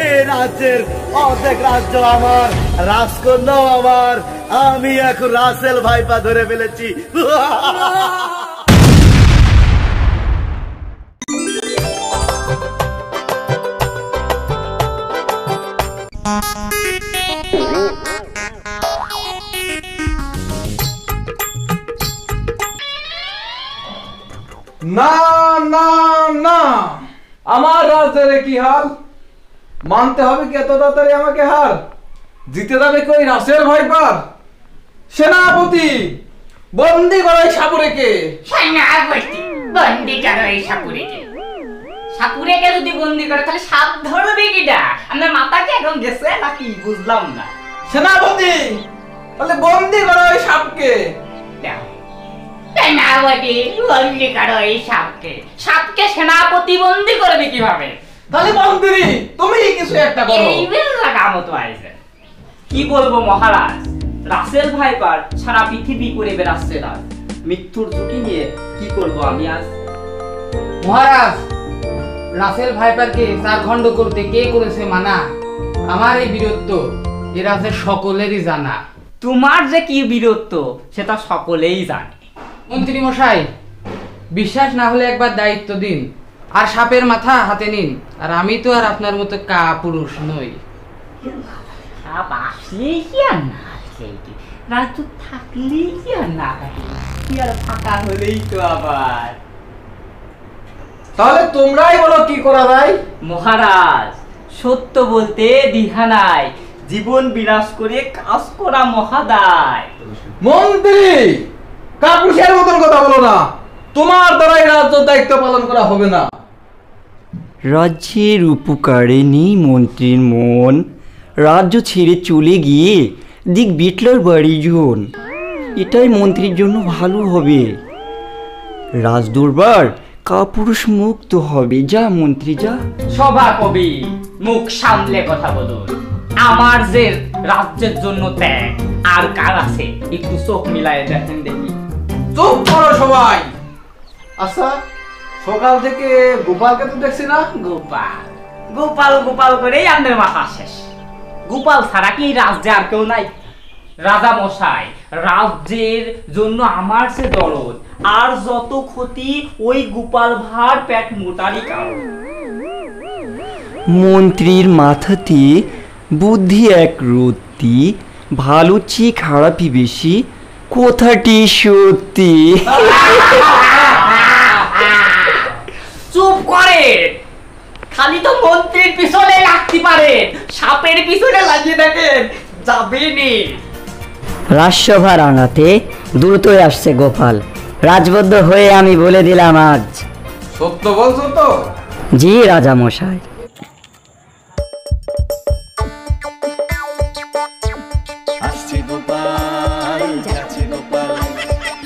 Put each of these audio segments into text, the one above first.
এই রাজ্যের অর্ধেক রাজ্য আমার, রাজকন্যাও আমার। আমি এখন রাসেল ভাইপা ধরে ফেলেছি। না না না, আমার রাজ্যের কি হাল? মানতে হবে কি এত তাড়াতাড়ি আমাকে হার? জিতে যাবে কই রাসেল ভাইপার? সেনাপতি, বন্দি করো এই সাপুরেকে। সেনাপতি, বন্দি করো এই সাপুরেকে। সাপুরেকে যদি বন্দি করে তাহলে সাপ ধরবে কিটা? আপনার মাথা কি এখন গেছে নাকি? বুঝলাম না। সেনাপতি, তাহলে বন্দি করো এই সাপকে। সেনাপতি, বন্দি করো এই সাপকে। সাপকে সেনাপতি বন্দি করবে কিভাবে? তাহলে মন্ত্রী, তুমি কিছু একটা বলো। এই বেলা কামতো আইছে। কি বলবো মহারাজ, রাসেল ভাইপার সারা পৃথিবী করে বেড়াচ্ছে রাজ। মৃত্যুর ঝুঁকি নিয়ে কি করব আমি আজ? মহারাজ, রাসেল ভাইপারকে চার খণ্ড করতে কে করেছে মানা? আমার এই বীরত্ব এ রাজ্যের সকলেরই জানা। তোমার যে কি বীরত্ব সেটা সকলেই জানে। মন্ত্রী মশাই, বিশ্বাস না হলে একবার দায়িত্ব দিন, আর সাপের মাথা হাতে নিন। আর আমি তো আর আপনার মতো কা পুরুষ নই। সাপ আসলেই কি আর না আসলেই কি, রাজ থাকলেই কি আর না থাকে, কি আর ফাঁকা হলেই তো আবার। তাহলে তোমরাই বলো কি করা যায়। মহারাজ, সত্য বলতে দ্বিধা নাই, জীবন বিনাশ করে কাজ করা মহাদায়। মন্ত্রী, কাপুরুষের মতন কথা বলো না। তোমার দ্বারাই রাজ্য দায়িত্ব পালন করা হবে না। রাজ্যের উপকারে নেই মন্ত্রীর মন, রাজ্য ছেড়ে চলে গিয়ে দিক বিটলার বাড়ি জন। এটাই মন্ত্রীর জন্য ভালো হবে। রাজদরবার কাপুরুষ মুক্ত হবে। যা মন্ত্রী যা। সভা কবি, মুখ সামলে কথা বলুন। আমার যে রাজ্যের জন্য ত্যাগ আর কার আছে একটু চোখ মিলায় দেখেন দেখি। চুপ করো সবাই। আচ্ছা, সকাল থেকে গোপালকে তো দেখছি না। গোপাল গোপাল গোপাল করেই আমাদের মাথা শেষ। গোপাল ছাড়া কি রাজ্যে আর কেউ নাই? রাজা মশাই, রাজ্যের জন্য আমার সে দরদ, আর যত ক্ষতি ওই গোপাল ভাঁড় পেট মোটারই কারণ। মন্ত্রীর মাথাতে বুদ্ধি এক রত্তি, ভালো চেয়ে খারাপই বেশি, কথাটি সত্যি। চুপ করে, খালি তো মন্ত্রীর পিছনে লাগতে পারে, সাপের পিছনে লাগিয়ে দেখেন যাবে নি। রাজসভা রাঙাতে দ্রুতই আসছে গোপাল। রাজবদ্ধ হয়ে আমি বলে দিলাম আজ। সত্য বলছো তো? জি রাজা মশাই। আসছে গোপাল, যাচ্ছে গোপাল,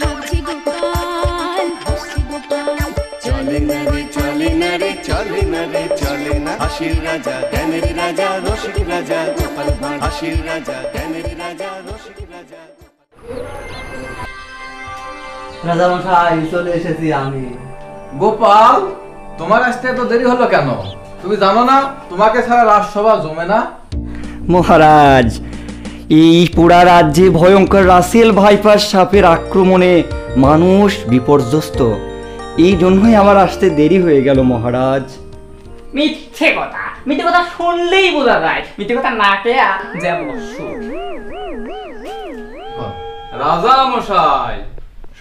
ভাবছি গোপাল, হাসছি গোপাল, চলে না রে চলে না রে চলে না রে চলে না। হাসির রাজা, জ্ঞানের রাজা, রসিক রাজা গোপাল ভাঁড়। হাসির রাজা, জ্ঞানের রাজা, রসিক রাজা। রাজা মশাই, চলে এসেছি আমি। গোপাল, তোমার আসতে এত দেরি হলো কেন? তুমি জানো না তোমাকে ছাড়া রাজসভা জমে না? মহারাজ, এই পুরা রাজ্যে ভয়ঙ্কর রাসেল ভাইপার সাপের আক্রমণে মানুষ বিপর্যস্ত। এই জন্যই আমার আসতে দেরি হয়ে গেল মহারাজ। মিথ্যে কথা, মিথ্যে কথা শুনলেই বোঝা যায়। মিথ্যে কথা না কে যেমন রাজা মশাই,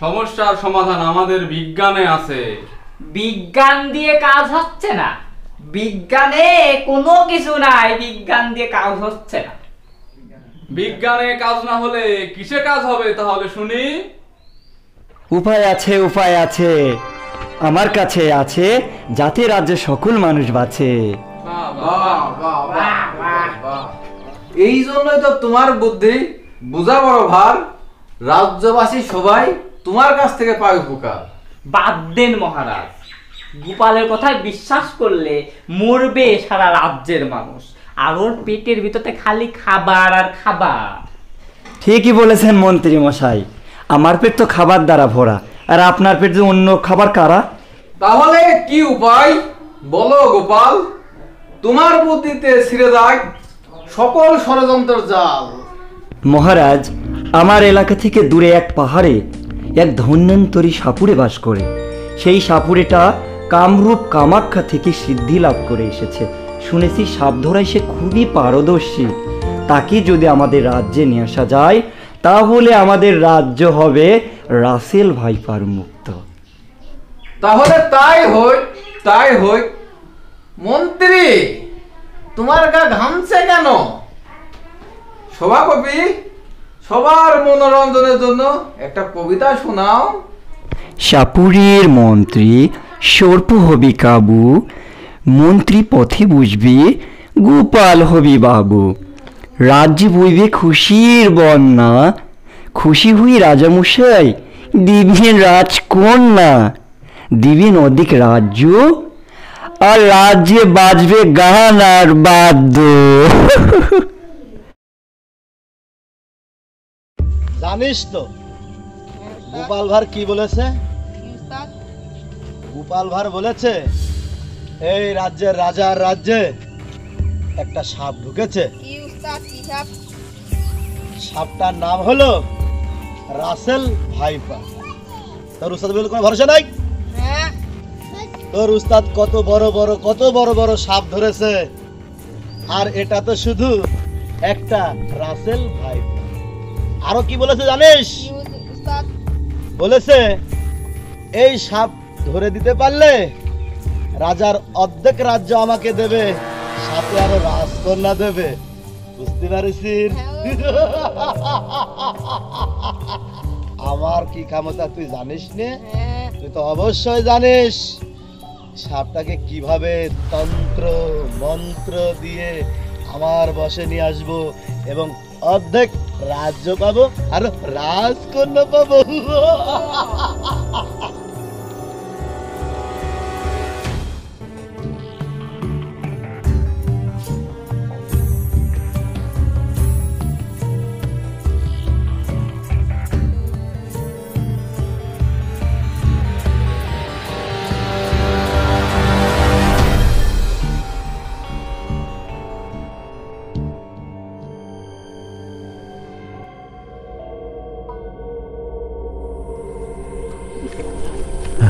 সমস্যার সমাধান আমাদের বিজ্ঞানে আছে। বিজ্ঞান দিয়ে কাজ হচ্ছে না, বিজ্ঞানে কোনো কিছু নাই, বিজ্ঞান দিয়ে কাজ হচ্ছে না। বিজ্ঞানে কাজ না হলে কিসে কাজ হবে তাহলে শুনি? উপায় আছে, উপায় আছে, আমার কাছে আছে, যাতে রাজ্যের সকল মানুষ বাঁচে। এই জন্যই তো তোমার বুদ্ধি বুঝা বড় ভার। রাজ্যবাসী সবাই তোমার কাছ থেকে পায় উপকার। বাদ দেন মহারাজ, গোপালের কথায় বিশ্বাস করলে মরবে সারা রাজ্যের মানুষ, আর ওর পেটের ভিতরে খালি খাবার আর খাবার। ঠিকই বলেছেন মন্ত্রী মশাই, আমার পেট তো খাবার দ্বারা ভরা, আর আপনার পেট যে অন্য খাবার কারা? তাহলে কি উপায় বলো গোপাল? তোমার বুদ্ধিতে ছিঁড়ে যায় সকল ষড়যন্ত্রের জাল। মহারাজ, আমার এলাকা থেকে দূরে এক পাহাড়ে এক ধন্বন্তরী সাপুড়ে বাস করে। সেই সাপুড়েটা কামরূপ কামাখ্যা থেকে সিদ্ধি লাভ করে এসেছে। শুনেছি সাপ ধরায় সে খুবই পারদর্শী। তাকে যদি আমাদের রাজ্যে নিয়ে আসা যায় তাহলে আমাদের রাজ্য হবে রাসেল ভাইপার মুক্ত। তাহলে তাই হই। মন্ত্রী, তোমার গা ঘামছে কেন? সভাকবি, সবার মনোরঞ্জনের জন্য একটা কবিতা শোনাও। সাপুরের মন্ত্রী সর্প হবি কাবু, মন্ত্রী পথে বুঝবি গোপাল হবি বাবু। রাজ্যে বইবে খুশির বন্যা, খুশি হই রাজামশাই দিবেন রাজকন্যা। দিবেন অধিক রাজ্য আর রাজ্যে বাজবে গান আর বাদ্য। জানিস তো গোপাল ভাঁড় কি বলেছে? গোপাল ভাঁড় বলেছে এই রাজ্যের রাজার রাজ্যে একটা সাপ ঢুকেছে। সাপটার নাম হলো রাসেল ভাইপার। তোর উস্তাদ বলে কোনো ভরসা নাই? তোর উস্তাদ কত বড় বড় সাপ ধরেছে, আর এটা তো শুধু একটা রাসেল ভাইপার। আরো কি বলেছে জানিস? বলেছে এই সাপ ধরে দিতে পারলে রাজার অর্ধেক রাজ্য আমাকে দেবে, সাথে আরো রাজকন্যা দেবে। বুঝতে পারিস? আমার কি ক্ষমতা তুই জানিস নে? তুই তো অবশ্যই জানিস সাপটাকে কিভাবে তন্ত্র মন্ত্র দিয়ে আমার বশে নিয়ে আসবো এবং অর্ধেক রাজ্য পাবো আর রাজকন্যা পাবো।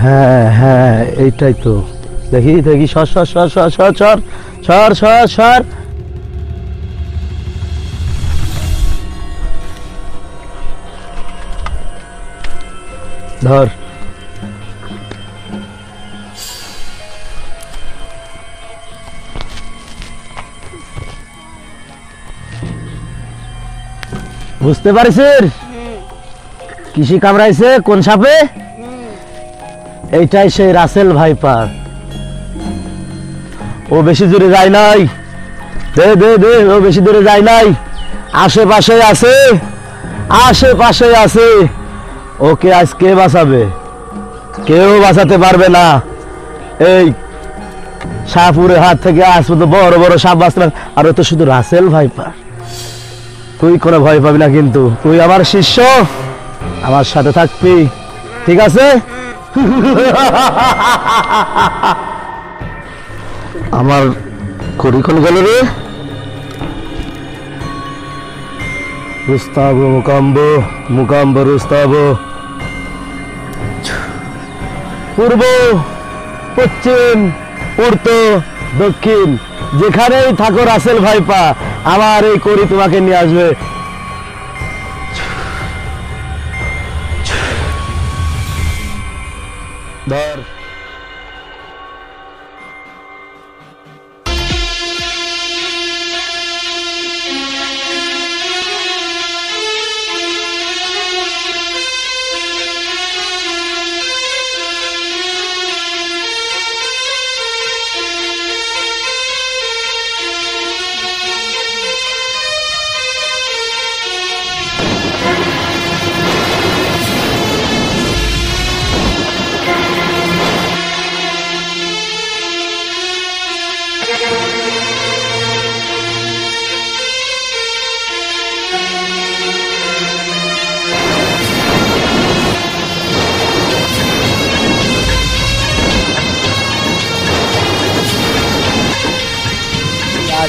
হ্যাঁ হ্যাঁ, এইটাই তো। দেখি দেখি, সর সর সর সর সর সর সর সর সর। ধর। বুঝতে পারিস কিসে কামড়াইছে, কোন সাপে? এইটাই সেই রাসেল ভাইপার। ও বেশি দূরে যায় নাই, দে দে দে, ও বেশি দূরে যায় নাই, আশেপাশে আছে, আশেপাশে আছে। ওকে আজ কে বাঁচাবে? কেউ বাঁচাতে পারবে না। এই সাপুরের হাত থেকে আজ পর্যন্ত বড় বড় সাপ বাঁচতে, আর ও তো শুধু রাসেল ভাইপার। তুই কোনো ভয় পাবি না, কিন্তু তুই আমার শিষ্য, আমার সাথে থাকবি, ঠিক আছে? আমার করিখন গেল রে। রুস্তাবো মুকাম্বো, মুকাম্বো রুস্তাবো। পূর্ব পশ্চিম উত্তর দক্ষিণ যেখানেই থাকো রাসেল ভাইপা, আমার এই করি তোমাকে নিয়ে আসবে। ধর।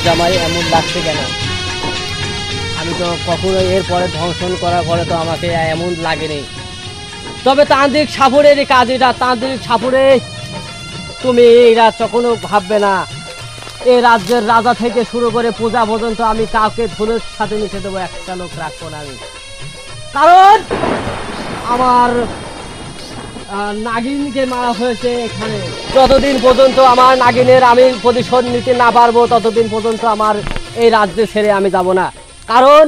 জামাই এমন লাগছে কেন? আমি তো কখনো এরপরে ধ্বংসন করার পরে তো আমাকে এমন লাগেনি। তবে তান্ত্রিক সাপুরের কাজ এটা, তান্ত্রিক সাপুরে তুমি এরা কখনো ভাববে না এই রাজ্যের রাজা থেকে শুরু করে পূজা পর্যন্ত আমি কাউকে ধুলোর সাথে মিশে দেবো, একটা লোক রাখবো না আমি। কারণ আমার নাগিনকে মারা হয়েছে এখানে। যতদিন পর্যন্ত আমার নাগিনের আমি প্রতিশোধ নিতে না পারবো ততদিন পর্যন্ত আমার এই রাজ্যে ছেড়ে আমি যাব না। কারণ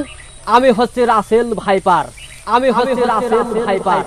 আমি হচ্ছে রাসেল ভাইপার, আমি হচ্ছে রাসেল ভাইপার।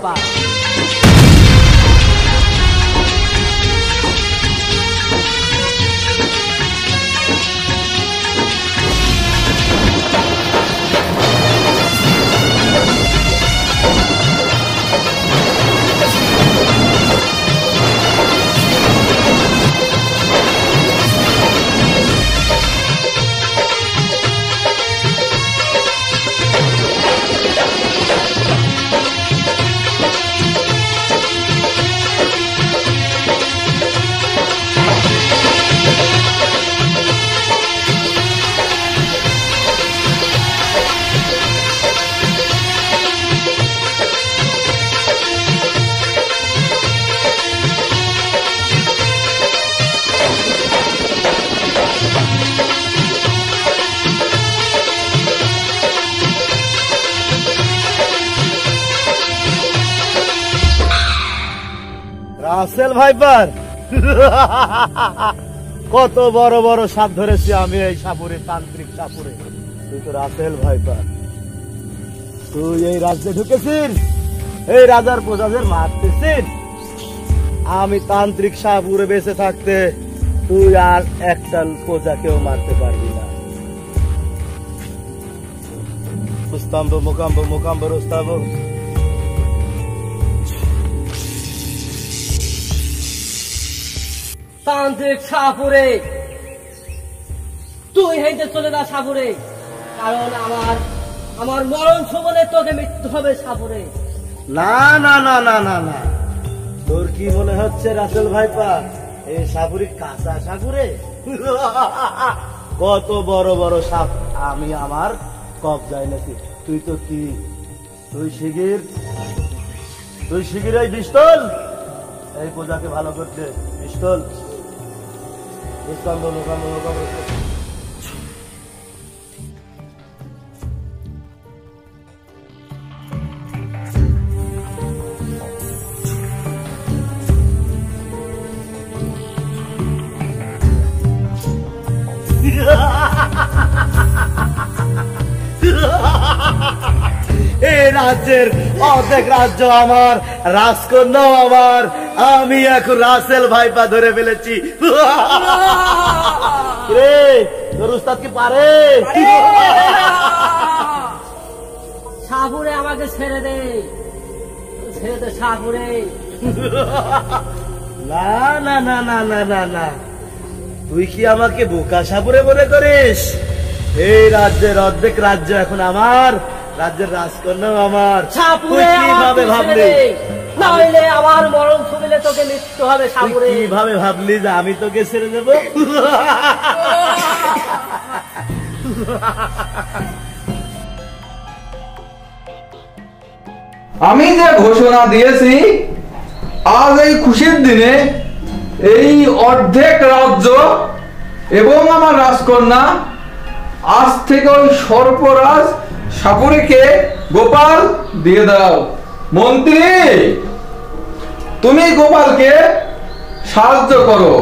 রাসেল ভাইপার কত বড় বড় সাপ ধরেছি আমি এই সাপুরে, তান্ত্রিক সাপুরে। তুই তো রাসেল ভাইপার, তুই এই রাজ্যে ঢুকেছিস, এই রাজার প্রজাদের মারতেছিস। আমি তান্ত্রিক সাপুরে বেঁচে থাকতে তুই আর একটা প্রজাকেও মারতে পারবি না। উস্তাম্ব মোকাম্ব মোকাম্ব রুস্তাম্ব। তান্ত্রিক সাপুরে তুই হেঁটে চলে যা সাপুরে, কারণ আমার মরণ সমনে তোকে মৃত্যু হবে সাপুরে। না না না না না না, তোর কি মনে হচ্ছে রাসেল ভাইপা এই সাপুরি কাঁচা সাপুরে? কত বড় বড় সাপ আমি আমার কবজায় নাকি। তুই তো কি, তুই শিগির এই পিস্তল, এই পূজাকে ভালো করতে পিস্তল। এই রাজ্যের অর্ধেক রাজ্য আমার, রাজকন্যাও আমার। আমি এখন রাসেল ভাইপা ধরে ফেলেছি। রে তোর উস্তাদ কি পারে? সাপুরে আমাকে ছেড়ে দে, ছেড়ে দে সাপুরে। না না না না না না না, তুই কি আমাকে বোকা সাপুরে মনে করিস? এই রাজ্যের অর্ধেক রাজ্য এখন আমার, রাজ্যের রাজকন্যাও আমার। তুই কিভাবে ভাবলি? নইলে আমার মরণ ছবিলে তোকে মৃত্যু হবে সাপুরে। কিভাবে ভাবলি যে আমি তোকে ছেড়ে দেব? আমি যে ঘোষণা দিয়েছি আজ এই খুশির দিনে এই অর্ধেক রাজ্য এবং আমার রাজকন্যা আজ থেকে ওই সর্পরাজ সাপুরীকে গোপাল দিয়ে দাও। মন্ত্রী, তুমি গোপালকে সাহায্য করো।